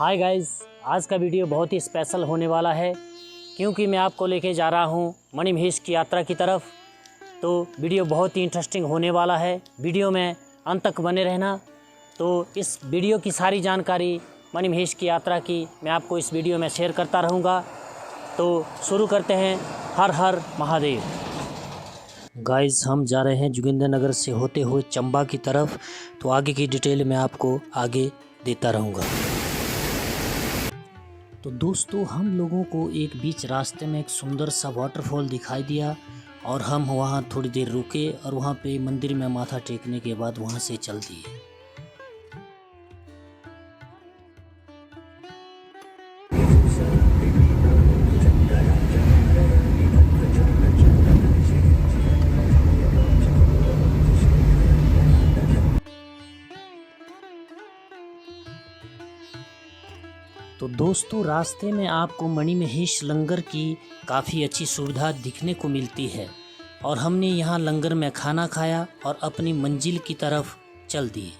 Hi guys, आज का video बहुत ही स्पेशल होने वाला है क्योंकि मैं आपको लेके जा रहा हूँ मणिमहेश की यात्रा की तरफ। तो वीडियो बहुत ही इंटरेस्टिंग होने वाला है। वीडियो में अंत तक बने रहना। तो इस वीडियो की सारी जानकारी मणिमहेश की यात्रा की मैं आपको इस वीडियो में शेयर करता रहूँगा। तो शुरू करते हैं। हर हर महादेव। गाइस, हम जा रहे हैं जोगिंद्रनगर से होते हुए चंबा की तरफ। तो आगे की डिटेल मैं आपको आगे देता रहूँगा। तो दोस्तों, हम लोगों को एक बीच रास्ते में एक सुंदर सा वाटरफॉल दिखाई दिया और हम वहाँ थोड़ी देर रुके और वहाँ पे मंदिर में माथा टेकने के बाद वहाँ से चल दिए। तो दोस्तों, रास्ते में आपको मणिमहेश लंगर की काफ़ी अच्छी सुविधा दिखने को मिलती है और हमने यहाँ लंगर में खाना खाया और अपनी मंजिल की तरफ चल दिए।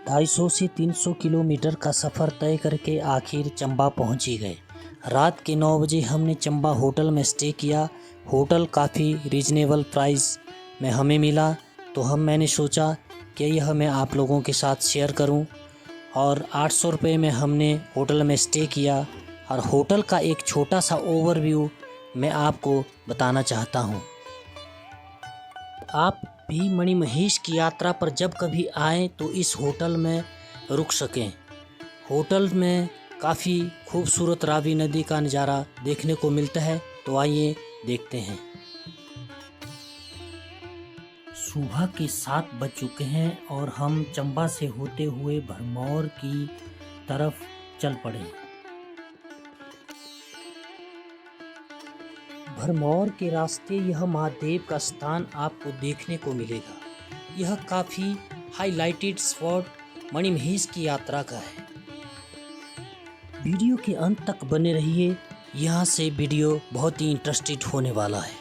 250 से 300 किलोमीटर का सफ़र तय करके आखिर चंबा पहुँच ही गए। रात के 9 बजे हमने चंबा होटल में स्टे किया। होटल काफ़ी रीजनेबल प्राइस में हमें मिला, तो मैंने सोचा कि यह मैं आप लोगों के साथ शेयर करूं। और 800 रुपये में हमने होटल में स्टे किया और होटल का एक छोटा सा ओवरव्यू मैं आपको बताना चाहता हूं। आप भी मणिमहेश की यात्रा पर जब कभी आएँ तो इस होटल में रुक सकें। होटल में काफ़ी खूबसूरत रावी नदी का नज़ारा देखने को मिलता है। तो आइए देखते हैं। सुबह के 7 बज चुके हैं और हम चंबा से होते हुए भरमौर की तरफ चल पड़े। भरमौर के रास्ते यह महादेव का स्थान आपको देखने को मिलेगा। यह काफ़ी हाईलाइटेड स्पॉट मणिमहेश की यात्रा का है। वीडियो के अंत तक बने रहिए, यहाँ से वीडियो बहुत ही इंटरेस्टेड होने वाला है।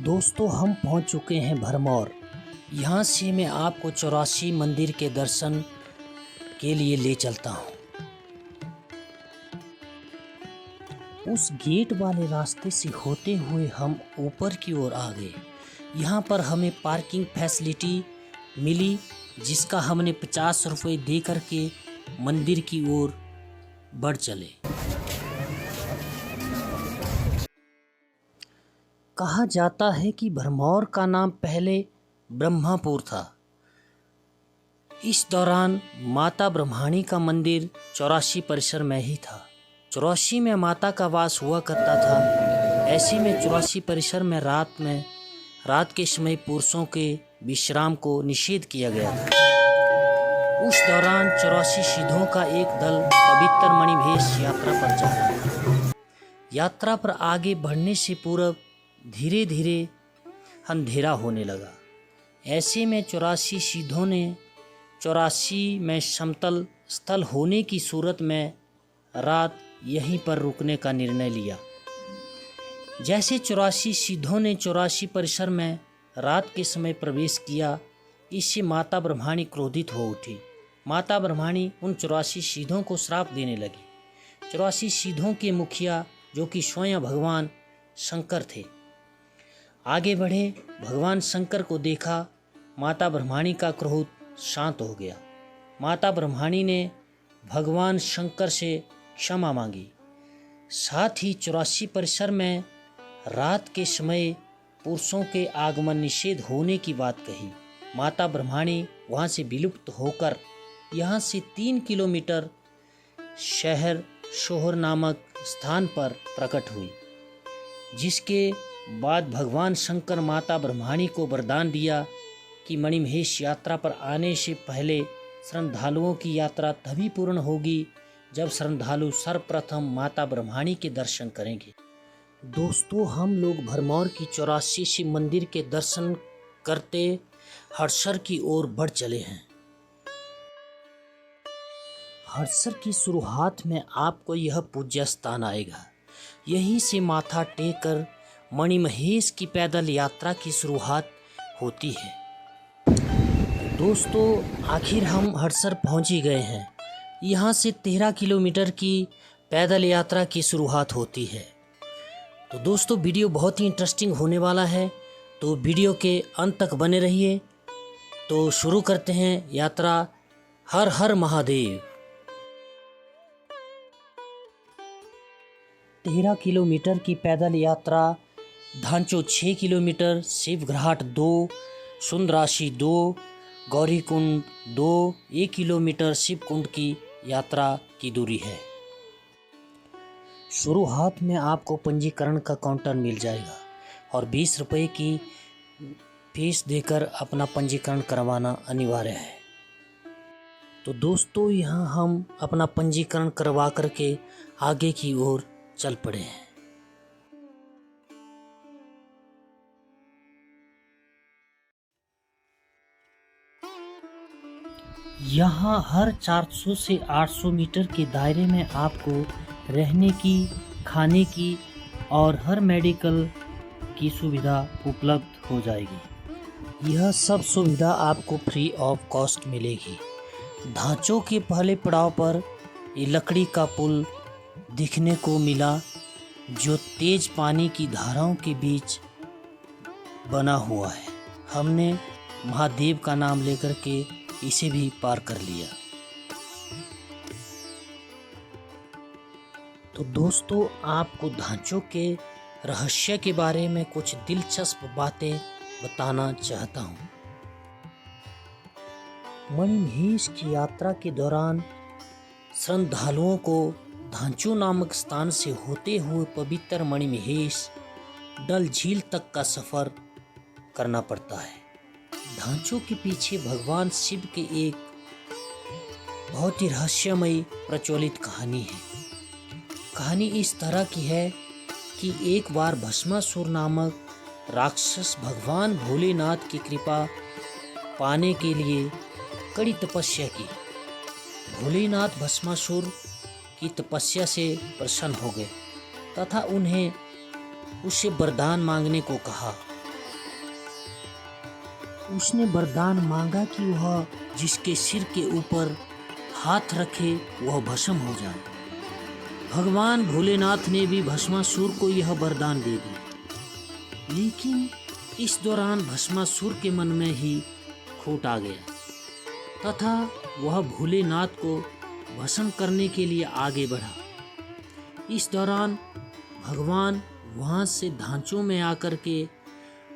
दोस्तों, हम पहुंच चुके हैं भरमौर। यहाँ से मैं आपको 84 मंदिर के दर्शन के लिए ले चलता हूँ। उस गेट वाले रास्ते से होते हुए हम ऊपर की ओर आ गए। यहाँ पर हमें पार्किंग फैसिलिटी मिली, जिसका हमने 50 रुपये दे करके मंदिर की ओर बढ़ चले। कहा जाता है कि भरमौर का नाम पहले ब्रह्मापुर था। इस दौरान माता ब्रह्माणी का मंदिर 84 परिसर में ही था। 84 में माता का वास हुआ करता था। ऐसे में 84 परिसर में रात के समय पुरुषों के विश्राम को निषेध किया गया था। उस दौरान 84 सिद्धों का एक दल पवित्र मणिमहेश यात्रा पर जा रहा था। यात्रा पर आगे बढ़ने से पूर्व धीरे धीरे अंधेरा होने लगा। ऐसे में 84 सिद्धों ने 84 में समतल स्थल होने की सूरत में रात यहीं पर रुकने का निर्णय लिया। जैसे 84 सिद्धों ने 84 परिसर में रात के समय प्रवेश किया, इससे माता ब्रह्माणी क्रोधित हो उठी। माता ब्रह्माणी उन 84 सिद्धों को श्राप देने लगी। 84 सिद्धों के मुखिया, जो कि स्वयं भगवान शंकर थे, आगे बढ़े। भगवान शंकर को देखा। माता ब्रह्माणी का क्रोध शांत हो गया। माता ब्रह्माणी ने भगवान शंकर से क्षमा मांगी। साथ ही 84 परिसर में रात के समय पुरुषों के आगमन निषेध होने की बात कही। माता ब्रह्माणी वहाँ से विलुप्त होकर यहाँ से 3 किलोमीटर शहर शोहर नामक स्थान पर प्रकट हुई, जिसके बाद भगवान शंकर माता ब्रह्माणी को वरदान दिया कि मणिमहेश यात्रा पर आने से पहले श्रद्धालुओं की यात्रा तभी पूर्ण होगी जब श्रद्धालु सर्वप्रथम माता ब्रह्माणी के दर्शन करेंगे। दोस्तों, हम लोग भरमौर की 84 मंदिर के दर्शन करते हड़सर की ओर बढ़ चले हैं। हड़सर की शुरुआत में आपको यह पूज्य स्थान आएगा। यहीं से माथा टेक कर मणिमहेश की पैदल यात्रा की शुरुआत होती है। दोस्तों, आखिर हम हड़सर पहुंच ही गए हैं। यहाँ से 13 किलोमीटर की पैदल यात्रा की शुरुआत होती है। तो दोस्तों, वीडियो बहुत ही इंटरेस्टिंग होने वाला है, तो वीडियो के अंत तक बने रहिए। तो शुरू करते हैं यात्रा। हर हर महादेव। 13 किलोमीटर की पैदल यात्रा, धांचो 6 किलोमीटर, शिवघाट 2, सुंदराशी 2, गौरीकुंड 2, 1 किलोमीटर शिवकुंड की यात्रा की दूरी है। शुरुआत में आपको पंजीकरण का काउंटर मिल जाएगा और 20 रुपये की फीस देकर अपना पंजीकरण करवाना अनिवार्य है। तो दोस्तों, यहाँ हम अपना पंजीकरण करवा करके आगे की ओर चल पड़े हैं। यहाँ हर 400 से 800 मीटर के दायरे में आपको रहने की, खाने की और हर मेडिकल की सुविधा उपलब्ध हो जाएगी। यह सब सुविधा आपको फ्री ऑफ कॉस्ट मिलेगी। ढांचों के पहले पड़ाव पर ये लकड़ी का पुल दिखने को मिला, जो तेज पानी की धाराओं के बीच बना हुआ है। हमने महादेव का नाम लेकर के इसे भी पार कर लिया। तो दोस्तों, आपको ढांचों के रहस्य के बारे में कुछ दिलचस्प बातें बताना चाहता हूँ। मणिमहेश की यात्रा के दौरान श्रद्धालुओं को धांचो नामक स्थान से होते हुए पवित्र मणिमहेश डल झील तक का सफर करना पड़ता है। ढांचों के पीछे भगवान शिव के एक बहुत ही रहस्यमयी प्रचलित कहानी है। कहानी इस तरह की है कि एक बार भस्मासुर नामक राक्षस भगवान भोलेनाथ की कृपा पाने के लिए कड़ी तपस्या की। भोलेनाथ भस्मासुर की तपस्या से प्रसन्न हो गए तथा उन्हें उससे वरदान मांगने को कहा। उसने वरदान मांगा कि वह जिसके सिर के ऊपर हाथ रखे वह भस्म हो जाए। भगवान भोलेनाथ ने भी भस्मासुर को यह वरदान दे दिया, लेकिन इस दौरान भस्मासुर के मन में ही खोट आ गया तथा वह भोलेनाथ को भस्म करने के लिए आगे बढ़ा। इस दौरान भगवान वहाँ से ढांचों में आकर के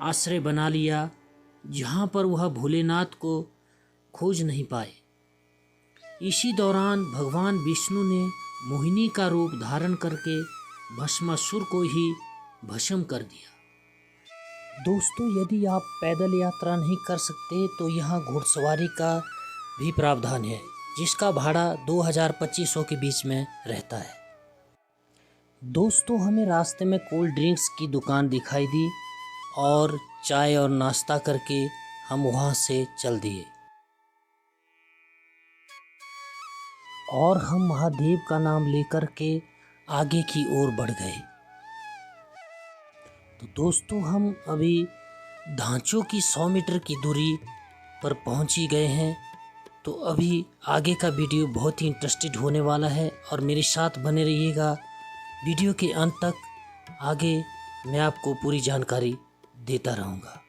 आश्रय बना लिया, जहाँ पर वह भोलेनाथ को खोज नहीं पाए। इसी दौरान भगवान विष्णु ने मोहिनी का रूप धारण करके भस्मासुर को ही भस्म कर दिया। दोस्तों, यदि आप पैदल यात्रा नहीं कर सकते तो यहाँ घुड़सवारी का भी प्रावधान है, जिसका भाड़ा 2000-2500 के बीच में रहता है। दोस्तों, हमें रास्ते में कोल्ड ड्रिंक्स की दुकान दिखाई दी और चाय और नाश्ता करके हम वहाँ से चल दिए और हम महादेव का नाम लेकर के आगे की ओर बढ़ गए। तो दोस्तों, हम अभी ढांचों की 100 मीटर की दूरी पर पहुँच ही गए हैं। तो अभी आगे का वीडियो बहुत ही इंटरेस्टेड होने वाला है और मेरे साथ बने रहिएगा वीडियो के अंत तक। आगे मैं आपको पूरी जानकारी देता रहूँगा।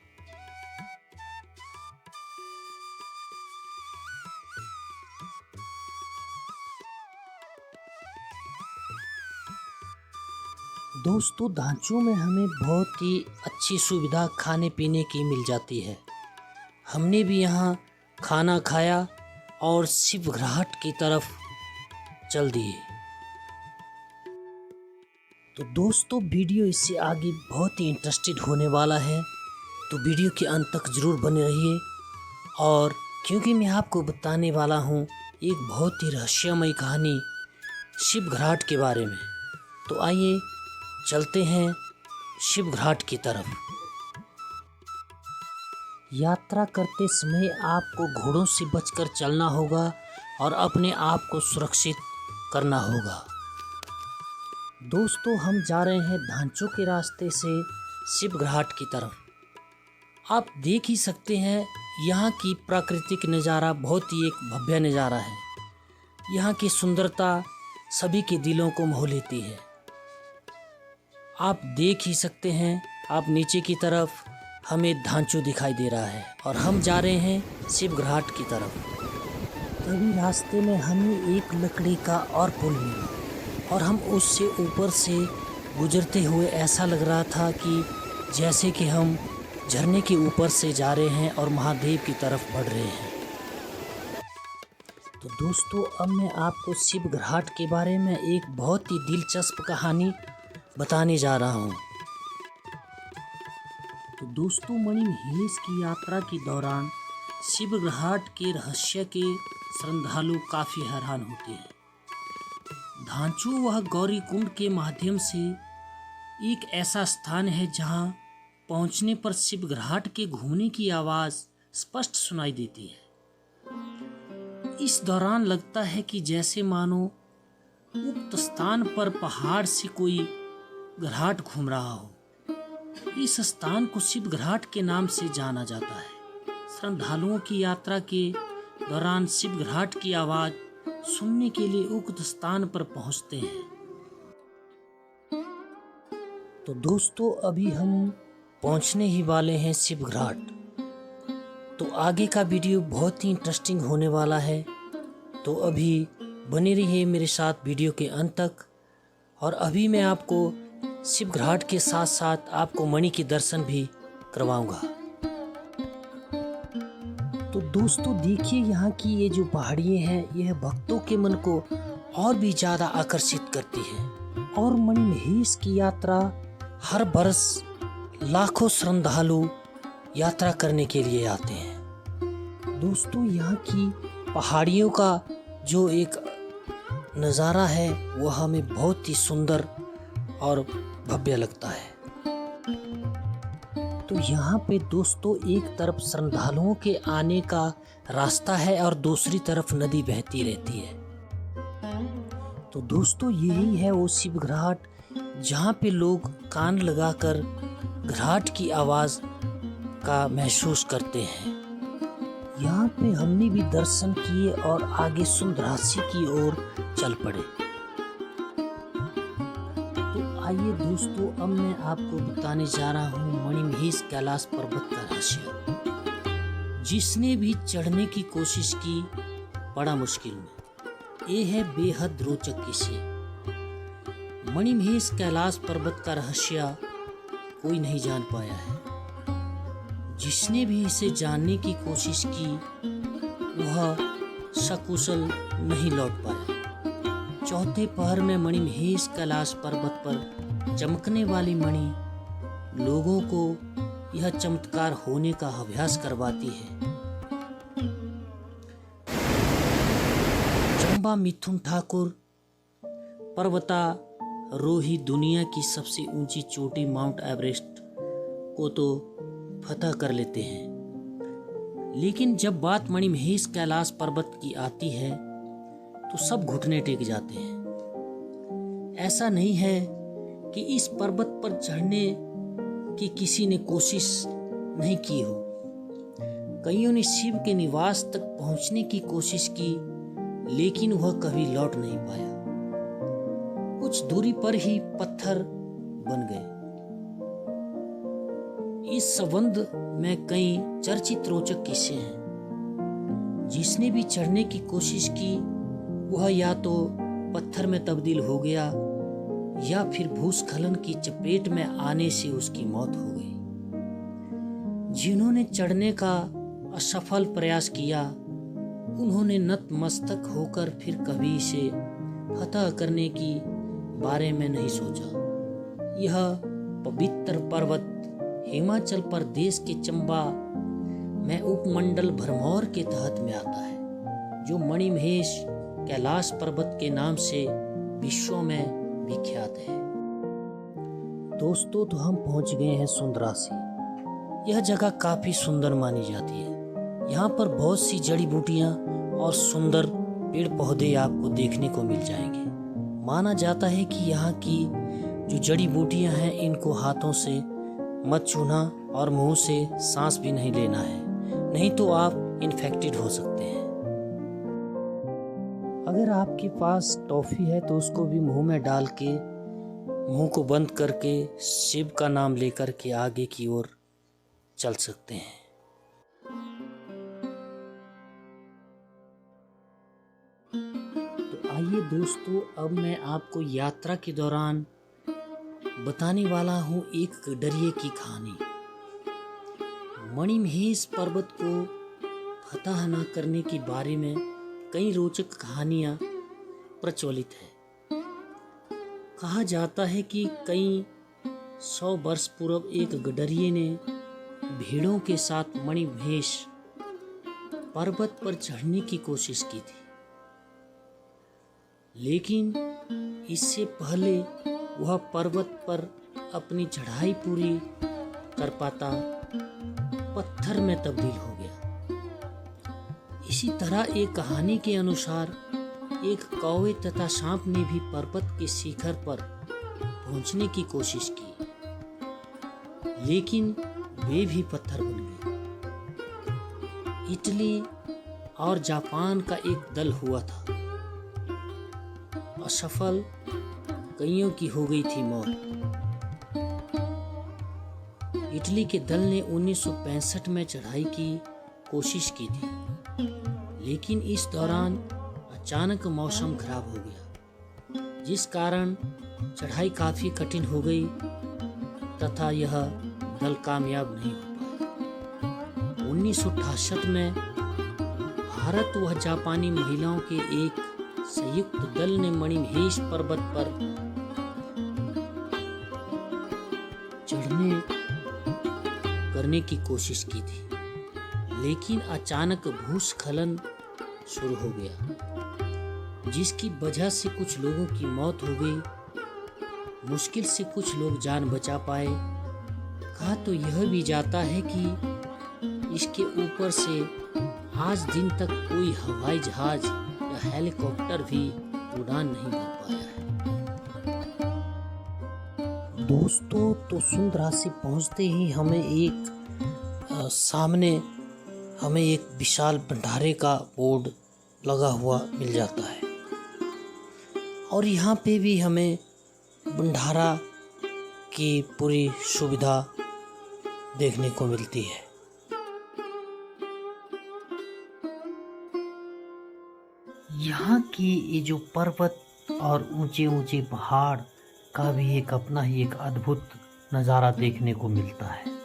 दोस्तों, ढांचों में हमें बहुत ही अच्छी सुविधा खाने पीने की मिल जाती है। हमने भी यहाँ खाना खाया और शिवघाट की तरफ चल दिए। तो दोस्तों, वीडियो इससे आगे बहुत ही इंटरेस्टेड होने वाला है, तो वीडियो के अंत तक ज़रूर बने रहिए। और क्योंकि मैं आपको बताने वाला हूँ एक बहुत ही रहस्यमयी कहानी शिवघाट के बारे में, तो आइए चलते हैं शिवघाट की तरफ। यात्रा करते समय आपको घोड़ों से बचकर चलना होगा और अपने आप को सुरक्षित करना होगा। दोस्तों, हम जा रहे हैं ढांचों के रास्ते से शिव घाट की तरफ। आप देख ही सकते हैं यहाँ की प्राकृतिक नज़ारा बहुत ही एक भव्य नज़ारा है। यहाँ की सुंदरता सभी के दिलों को मोह लेती है। आप देख ही सकते हैं, आप नीचे की तरफ हमें ढांचू दिखाई दे रहा है और हम जा रहे हैं शिव घाट की तरफ। तभी रास्ते में हमें एक लकड़ी का और पुल मिला और हम उससे ऊपर से गुजरते हुए ऐसा लग रहा था कि जैसे कि हम झरने के ऊपर से जा रहे हैं और महादेव की तरफ बढ़ रहे हैं। तो दोस्तों, अब मैं आपको शिव घाट के बारे में एक बहुत ही दिलचस्प कहानी बताने जा रहा हूँ। तो दोस्तों, मणिमहेश की यात्रा के दौरान शिव घाट के रहस्य के श्रद्धालु काफ़ी हैरान होते हैं। धांचू वह गौरी कुंड के माध्यम से एक ऐसा स्थान है जहाँ पहुँचने पर शिव घाट के घूमने की आवाज़ स्पष्ट सुनाई देती है। इस दौरान लगता है कि जैसे मानो उक्त स्थान पर पहाड़ से कोई घाट घूम रहा हो। इस स्थान को शिव घाट के नाम से जाना जाता है। श्रद्धालुओं की यात्रा के दौरान शिव घाट की आवाज़ सुनने के लिए उक्त स्थान पर पहुंचते हैं। तो दोस्तों, अभी हम पहुंचने ही वाले हैं शिव घाट। तो आगे का वीडियो बहुत ही इंटरेस्टिंग होने वाला है। तो अभी बने रहिए मेरे साथ वीडियो के अंत तक। और अभी मैं आपको शिव घाट के साथ साथ आपको मणि के दर्शन भी करवाऊंगा। तो दोस्तों, देखिए यहाँ की ये जो पहाड़ियाँ हैं, यह भक्तों के मन को और भी ज़्यादा आकर्षित करती है। और मणिमहेश की यात्रा हर बरस लाखों श्रद्धालु यात्रा करने के लिए आते हैं। दोस्तों, यहाँ की पहाड़ियों का जो एक नज़ारा है वह हमें बहुत ही सुंदर और भव्य लगता है। तो यहाँ पे दोस्तों, एक तरफ श्रद्धालुओं के आने का रास्ता है और दूसरी तरफ नदी बहती रहती है। तो दोस्तों, यही है वो शिव घाट जहाँ पे लोग कान लगाकर घाट की आवाज़ का महसूस करते हैं। यहाँ पे हमने भी दर्शन किए और आगे सुंदरासी की ओर चल पड़े। तो आइए दोस्तों, अब मैं आपको बताने जा रहा हूँ मणिमहेश कैलाश पर्वत का रहस्य। जिसने भी चढ़ने की कोशिश की बड़ा मुश्किल में, ये है बेहद रोचक किस्से। मणिमहेश कैलाश पर्वत का रहस्य कोई नहीं जान पाया है। जिसने भी इसे जानने की कोशिश की वह सकुशल नहीं लौट पाया। चौथे पहर में मणिमहेश कैलाश पर्वत पर चमकने वाली मणि लोगों को यह चमत्कार होने का अभ्यास करवाती है। चंबा मिथुन ठाकुर पर्वतारोही दुनिया की सबसे ऊंची चोटी माउंट एवरेस्ट को तो फतह कर लेते हैं, लेकिन जब बात मणिमहेश कैलाश पर्वत की आती है तो सब घुटने टेक जाते हैं। ऐसा नहीं है कि इस पर्वत पर चढ़ने की किसी ने कोशिश नहीं की हो। कईयों ने शिव के निवास तक पहुंचने की कोशिश की, लेकिन वह कभी लौट नहीं पाया। कुछ दूरी पर ही पत्थर बन गए। इस संबंध में कई चर्चित रोचक किस्से हैं। जिसने भी चढ़ने की कोशिश की वह या तो पत्थर में तब्दील हो गया या फिर भूस्खलन की चपेट में आने से उसकी मौत हो गई। जिन्होंने चढ़ने का असफल प्रयास किया उन्होंने नतमस्तक होकर फिर कभी इसे फतह करने की बारे में नहीं सोचा। यह पवित्र पर्वत हिमाचल प्रदेश के चंबा में उपमंडल भरमौर के तहत में आता है, जो मणिमहेश कैलाश पर्वत के नाम से विश्व में विख्यात है। दोस्तों, तो हम पहुंच गए हैं सुंदरासी। यह जगह काफ़ी सुंदर मानी जाती है। यहाँ पर बहुत सी जड़ी बूटियाँ और सुंदर पेड़ पौधे आपको देखने को मिल जाएंगे। माना जाता है कि यहाँ की जो जड़ी बूटियाँ हैं इनको हाथों से मत छूना और मुंह से सांस भी नहीं लेना है, नहीं तो आप इन्फेक्टेड हो सकते हैं। अगर आपके पास टॉफ़ी है तो उसको भी मुंह में डाल के मुंह को बंद करके शिव का नाम लेकर के आगे की ओर चल सकते हैं। तो आइए दोस्तों, अब मैं आपको यात्रा के दौरान बताने वाला हूँ एक डरिए की कहानी। मणिमहेश पर्वत को फतह न करने के बारे में कई रोचक कहानियाँ प्रचलित है। कहा जाता है कि कई 100 वर्ष पूर्व एक गडरिये ने भीड़ों के साथ मणिमहेश पर्वत पर चढ़ने की कोशिश की थी, लेकिन इससे पहले वह पर्वत पर अपनी चढ़ाई पूरी कर पाता पत्थर में तब्दील हो गया। इसी तरह एक कहानी के अनुसार एक कौवे तथा सांप ने भी पर्वत के शिखर पर पहुंचने की कोशिश की, लेकिन वे भी पत्थर बन गए। इटली और जापान का एक दल हुआ था, असफल, कईयों की हो गई थी मौत। इटली के दल ने 1965 में चढ़ाई की कोशिश की थी, लेकिन इस दौरान अचानक मौसम खराब हो गया, जिस कारण चढ़ाई काफी कठिन हो गई तथा यह दल कामयाब नहीं हो पाया। 1968 में भारत व जापानी महिलाओं के एक संयुक्त दल ने मणिमहेश पर्वत पर चढ़ने करने की कोशिश की थी, लेकिन अचानक भूस्खलन शुरू हो गया, जिसकी वजह से कुछ लोगों की मौत हो गई। मुश्किल से कुछ लोग जान बचा पाए। कहा तो यह भी जाता है कि इसके ऊपर से आज दिन तक कोई हवाई जहाज या हेलीकॉप्टर भी उड़ान नहीं भर पाया है। दोस्तों, तो सुंदरासी पहुंचते ही हमें सामने एक विशाल भंडारे का बोर्ड लगा हुआ मिल जाता है, और यहाँ पे भी हमें भंडारा की पूरी सुविधा देखने को मिलती है। यहाँ की ये जो पर्वत और ऊंचे ऊंचे पहाड़ का भी एक अपना ही एक अद्भुत नज़ारा देखने को मिलता है।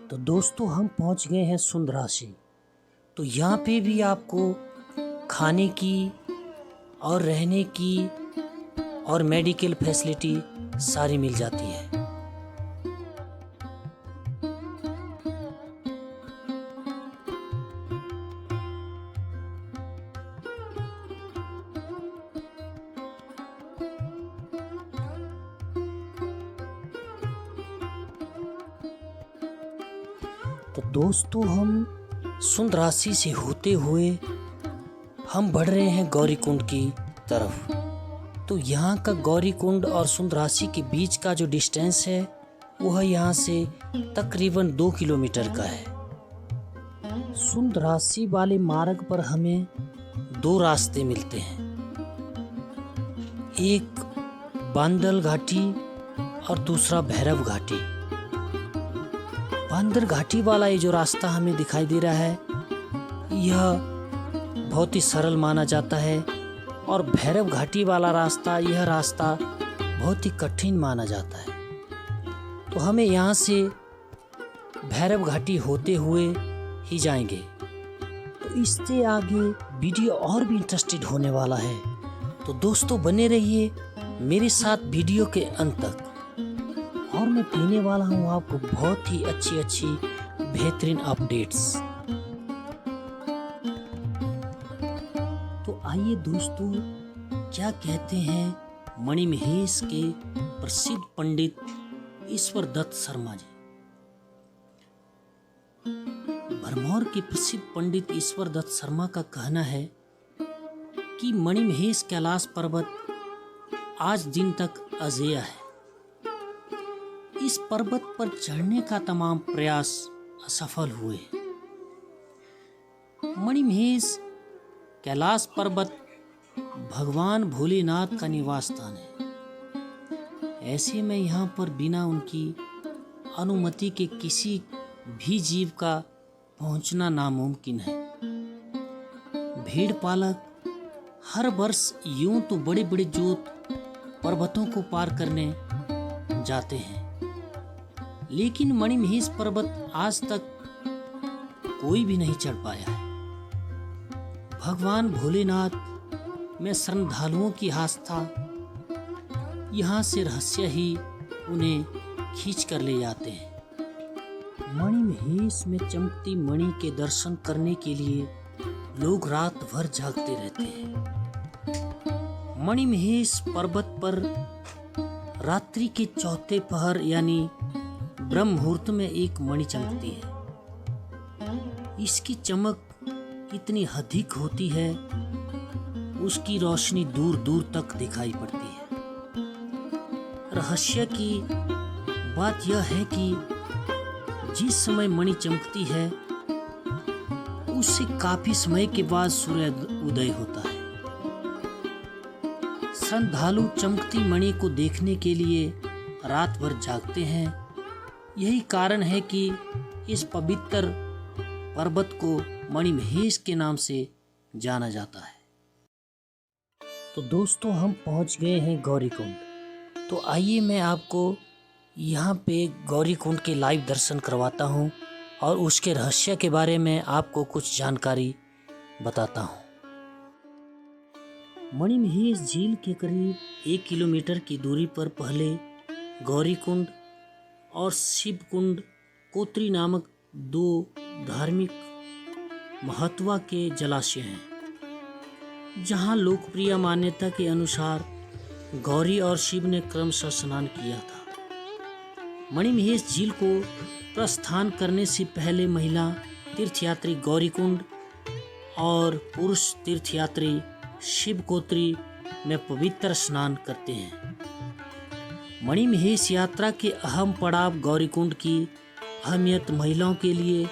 तो दोस्तों, हम पहुंच गए हैं सुंदरासी। तो यहाँ पे भी आपको खाने की और रहने की और मेडिकल फैसिलिटी सारी मिल जाती है। तो दोस्तों, हम सुंदरासी से होते हुए हम बढ़ रहे हैं गौरीकुंड की तरफ। तो यहाँ का गौरीकुंड और सुंदरासी के बीच का जो डिस्टेंस है वह यहाँ से तकरीबन 2 किलोमीटर का है। सुंदरासी वाले मार्ग पर हमें 2 रास्ते मिलते हैं, एक बांदल घाटी और दूसरा भैरव घाटी। बांदर घाटी वाला ये जो रास्ता हमें दिखाई दे रहा है, यह बहुत ही सरल माना जाता है, और भैरव घाटी वाला रास्ता, यह रास्ता बहुत ही कठिन माना जाता है। तो हमें यहाँ से भैरव घाटी होते हुए ही जाएंगे। तो इससे आगे वीडियो और भी इंटरेस्टेड होने वाला है, तो दोस्तों बने रहिए मेरे साथ वीडियो के अंत तक। और मैं देने वाला हूँ आपको बहुत ही अच्छी बेहतरीन अपडेट्स। तो आइए दोस्तों, क्या कहते हैं मणिमहेश के प्रसिद्ध पंडित ईश्वर दत्त शर्मा जी। भरमौर के प्रसिद्ध पंडित ईश्वर दत्त शर्मा का कहना है कि मणिमहेश कैलाश पर्वत आज दिन तक अजेय है। इस पर्वत पर चढ़ने का तमाम प्रयास असफल हुए। मणिमहेश कैलाश पर्वत भगवान भोलेनाथ का निवास स्थान है। ऐसे में यहाँ पर बिना उनकी अनुमति के किसी भी जीव का पहुंचना नामुमकिन है। भेड़ पालक हर वर्ष यूं तो बड़े बड़े जोत पर्वतों को पार करने जाते हैं, लेकिन मणिमहेश पर्वत आज तक कोई भी नहीं चढ़ पाया है। भगवान भोलेनाथ में श्रद्धालुओं की आस्था यहाँ से रहस्य ही उन्हें खींच कर ले जाते हैं। मणिमहेश में चमकती मणि के दर्शन करने के लिए लोग रात भर जागते रहते हैं। मणिमहेश पर्वत पर रात्रि के चौथे पहर यानी ब्रह्म मुहूर्त में एक मणि चमकती है। इसकी चमक इतनी अधिक होती है, उसकी रोशनी दूर दूर तक दिखाई पड़ती है। रहस्य की बात यह है कि जिस समय मणि चमकती है उससे काफी समय के बाद सूर्य उदय होता है। श्रद्धालु चमकती मणि को देखने के लिए रात भर जागते हैं। यही कारण है कि इस पवित्र पर्वत को मणिमहेश के नाम से जाना जाता है। तो दोस्तों, हम पहुंच गए हैं गौरीकुंड। तो आइए मैं आपको यहाँ पे गौरीकुंड के लाइव दर्शन करवाता हूँ और उसके रहस्य के बारे में आपको कुछ जानकारी बताता हूँ। मणिमहेश झील के करीब 1 किलोमीटर की दूरी पर पहले गौरीकुंड और शिवकुंड कोत्री नामक 2 धार्मिक महत्व के जलाशय हैं, जहाँ लोकप्रिय मान्यता के अनुसार गौरी और शिव ने क्रमशः स्नान किया था। मणिमहेश झील को प्रस्थान करने से पहले महिला तीर्थयात्री गौरीकुंड और पुरुष तीर्थयात्री शिवकोत्री में पवित्र स्नान करते हैं। मणिमहेश यात्रा के अहम पड़ाव गौरीकुंड की अहमियत महिलाओं के लिए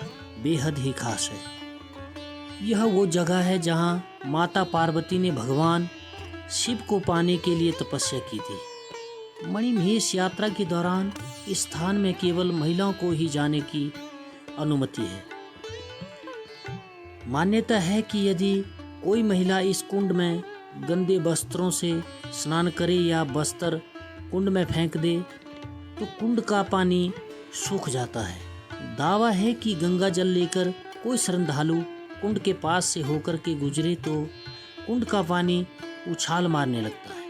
बेहद ही खास है। यह वो जगह है जहां माता पार्वती ने भगवान शिव को पाने के लिए तपस्या की थी। मणिमहेश यात्रा के दौरान इस स्थान में केवल महिलाओं को ही जाने की अनुमति है। मान्यता है कि यदि कोई महिला इस कुंड में गंदे वस्त्रों से स्नान करे या वस्त्र कुंड में फेंक दे तो कुंड का पानी सूख जाता है। दावा है कि गंगा जल लेकर कोई श्रद्धालु कुंड के पास से होकर के गुजरे तो कुंड का पानी उछाल मारने लगता है।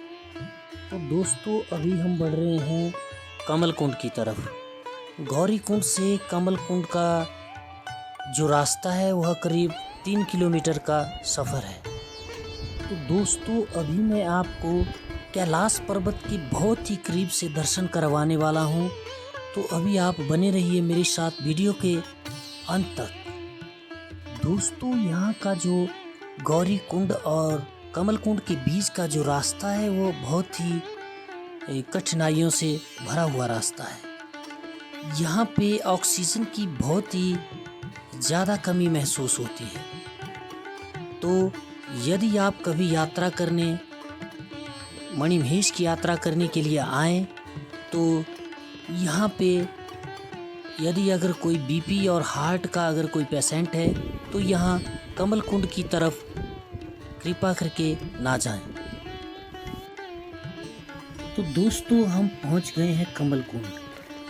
तो दोस्तों, अभी हम बढ़ रहे हैं कमल कुंड की तरफ। गौरी कुंड से कमल कुंड का जो रास्ता है वह करीब 3 किलोमीटर का सफ़र है। तो दोस्तों, अभी मैं आपको कैलाश पर्वत की बहुत ही करीब से दर्शन करवाने वाला हूँ। तो अभी आप बने रहिए मेरे साथ वीडियो के अंत तक। दोस्तों, यहाँ का जो गौरी कुंड और कमल कुंड के बीच का जो रास्ता है वो बहुत ही कठिनाइयों से भरा हुआ रास्ता है। यहाँ पे ऑक्सीजन की बहुत ही ज़्यादा कमी महसूस होती है। तो यदि आप कभी यात्रा करने मणिमहेश की यात्रा करने के लिए आएँ तो यहाँ पे यदि अगर कोई बीपी और हार्ट का अगर कोई पेशेंट है तो यहाँ कमल कुंड की तरफ कृपा करके ना जाएं। तो दोस्तों, हम पहुंच गए हैं कमल कुंड।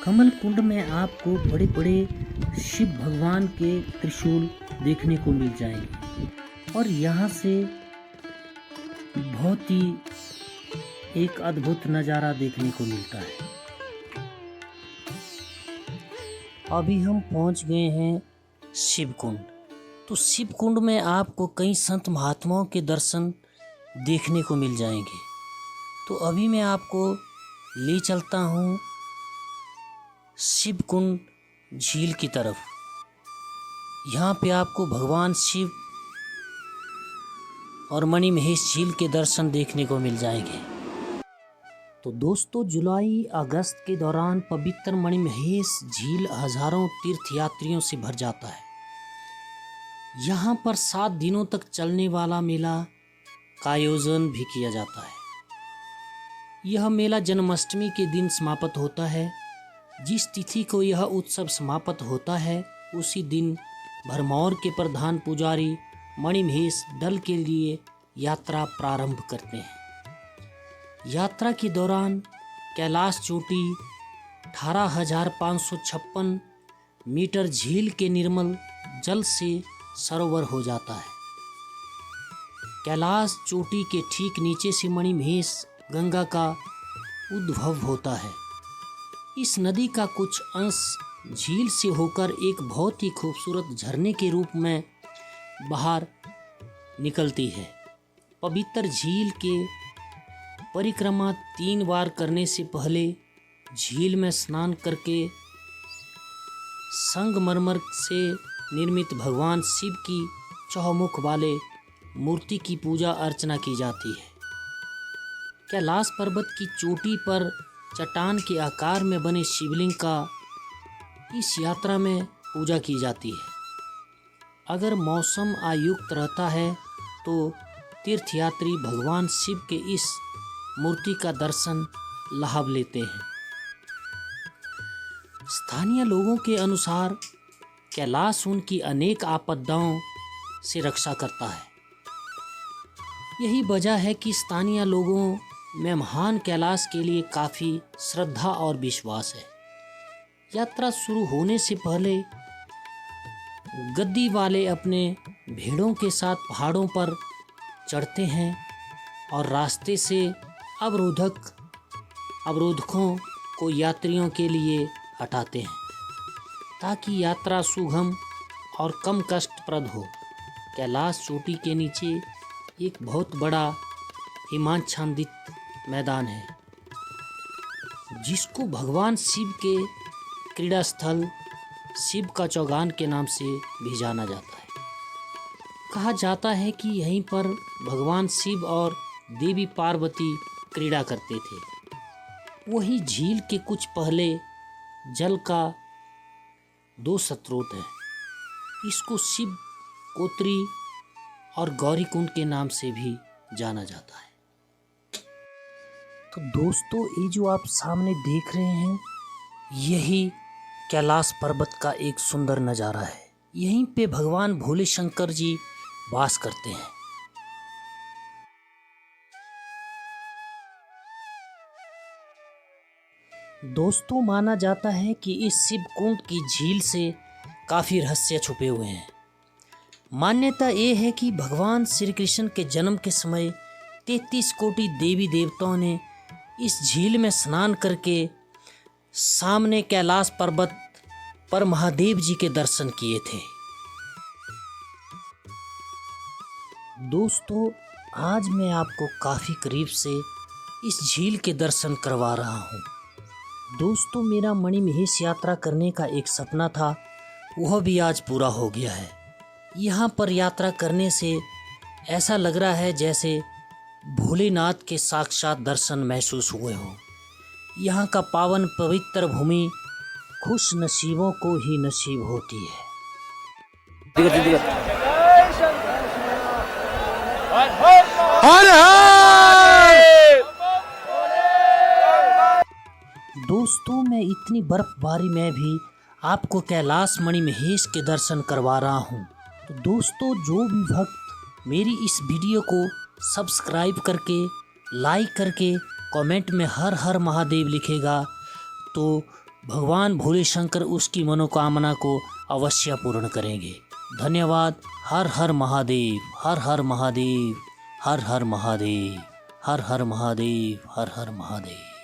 कमल कुंड में आपको बड़े बड़े शिव भगवान के त्रिशूल देखने को मिल जाएंगे और यहाँ से बहुत ही एक अद्भुत नज़ारा देखने को मिलता है। अभी हम पहुंच गए हैं शिवकुंड। तो शिवकुंड में आपको कई संत महात्माओं के दर्शन देखने को मिल जाएंगे। तो अभी मैं आपको ले चलता हूँ शिवकुंड झील की तरफ। यहाँ पे आपको भगवान शिव और मणिमहेश झील के दर्शन देखने को मिल जाएंगे। तो दोस्तों, जुलाई अगस्त के दौरान पवित्र मणिमहेश झील हजारों तीर्थयात्रियों से भर जाता है। यहाँ पर 7 दिनों तक चलने वाला मेला का आयोजन भी किया जाता है। यह मेला जन्माष्टमी के दिन समाप्त होता है। जिस तिथि को यह उत्सव समाप्त होता है उसी दिन भरमौर के प्रधान पुजारी मणिमहेश दल के लिए यात्रा प्रारंभ करते हैं। यात्रा के दौरान कैलाश चोटी 18,556 मीटर झील के निर्मल जल से सरोवर हो जाता है। कैलाश चोटी के ठीक नीचे से मणिमहेश गंगा का उद्भव होता है। इस नदी का कुछ अंश झील से होकर एक बहुत ही खूबसूरत झरने के रूप में बाहर निकलती है। पवित्र झील के परिक्रमा 3 बार करने से पहले झील में स्नान करके संगमरमर से निर्मित भगवान शिव की चौमुख वाले मूर्ति की पूजा अर्चना की जाती है। कैलाश पर्वत की चोटी पर चट्टान के आकार में बने शिवलिंग का इस यात्रा में पूजा की जाती है। अगर मौसम आयुक्त रहता है तो तीर्थयात्री भगवान शिव के इस मूर्ति का दर्शन लाभ लेते हैं। स्थानीय लोगों के अनुसार कैलाश उनकी अनेक आपदाओं से रक्षा करता है। यही वजह है कि स्थानीय लोगों में महान कैलाश के लिए काफ़ी श्रद्धा और विश्वास है। यात्रा शुरू होने से पहले गद्दी वाले अपने भेड़ों के साथ पहाड़ों पर चढ़ते हैं और रास्ते से अवरोधकों को यात्रियों के लिए हटाते हैं ताकि यात्रा सुगम और कम कष्टप्रद हो। कैलाश चोटी के नीचे एक बहुत बड़ा हिमाच्छादित मैदान है जिसको भगवान शिव के क्रीड़ा स्थल शिव का चौगान के नाम से भी जाना जाता है। कहा जाता है कि यहीं पर भगवान शिव और देवी पार्वती क्रीड़ा करते थे। वही झील के कुछ पहले जल का 2 स्रोत है। इसको शिव कोत्री और गौरी कुंड के नाम से भी जाना जाता है। तो दोस्तों, ये जो आप सामने देख रहे हैं यही कैलाश पर्वत का एक सुंदर नज़ारा है। यहीं पे भगवान भोले शंकर जी वास करते हैं। दोस्तों, माना जाता है कि इस शिव कुंड की झील से काफ़ी रहस्य छुपे हुए हैं। मान्यता ये है कि भगवान श्री कृष्ण के जन्म के समय 33 कोटि देवी देवताओं ने इस झील में स्नान करके सामने कैलाश पर्वत पर महादेव जी के दर्शन किए थे। दोस्तों, आज मैं आपको काफ़ी करीब से इस झील के दर्शन करवा रहा हूँ। दोस्तों, मेरा मणिमहेश यात्रा करने का एक सपना था, वह भी आज पूरा हो गया है। यहाँ पर यात्रा करने से ऐसा लग रहा है जैसे भोलेनाथ के साक्षात दर्शन महसूस हुए हों। यहाँ का पावन पवित्र भूमि खुश नसीबों को ही नसीब होती है। दोस्तों, मैं इतनी बर्फबारी में भी आपको कैलाश मणिमहेश के दर्शन करवा रहा हूँ। तो दोस्तों, जो भी भक्त मेरी इस वीडियो को सब्सक्राइब करके लाइक करके कमेंट में हर हर महादेव लिखेगा तो भगवान भोले शंकर उसकी मनोकामना को अवश्य पूर्ण करेंगे। धन्यवाद। हर हर महादेव, हर हर महादेव, हर हर महादेव, हर हर महादेव, हर हर महादेव।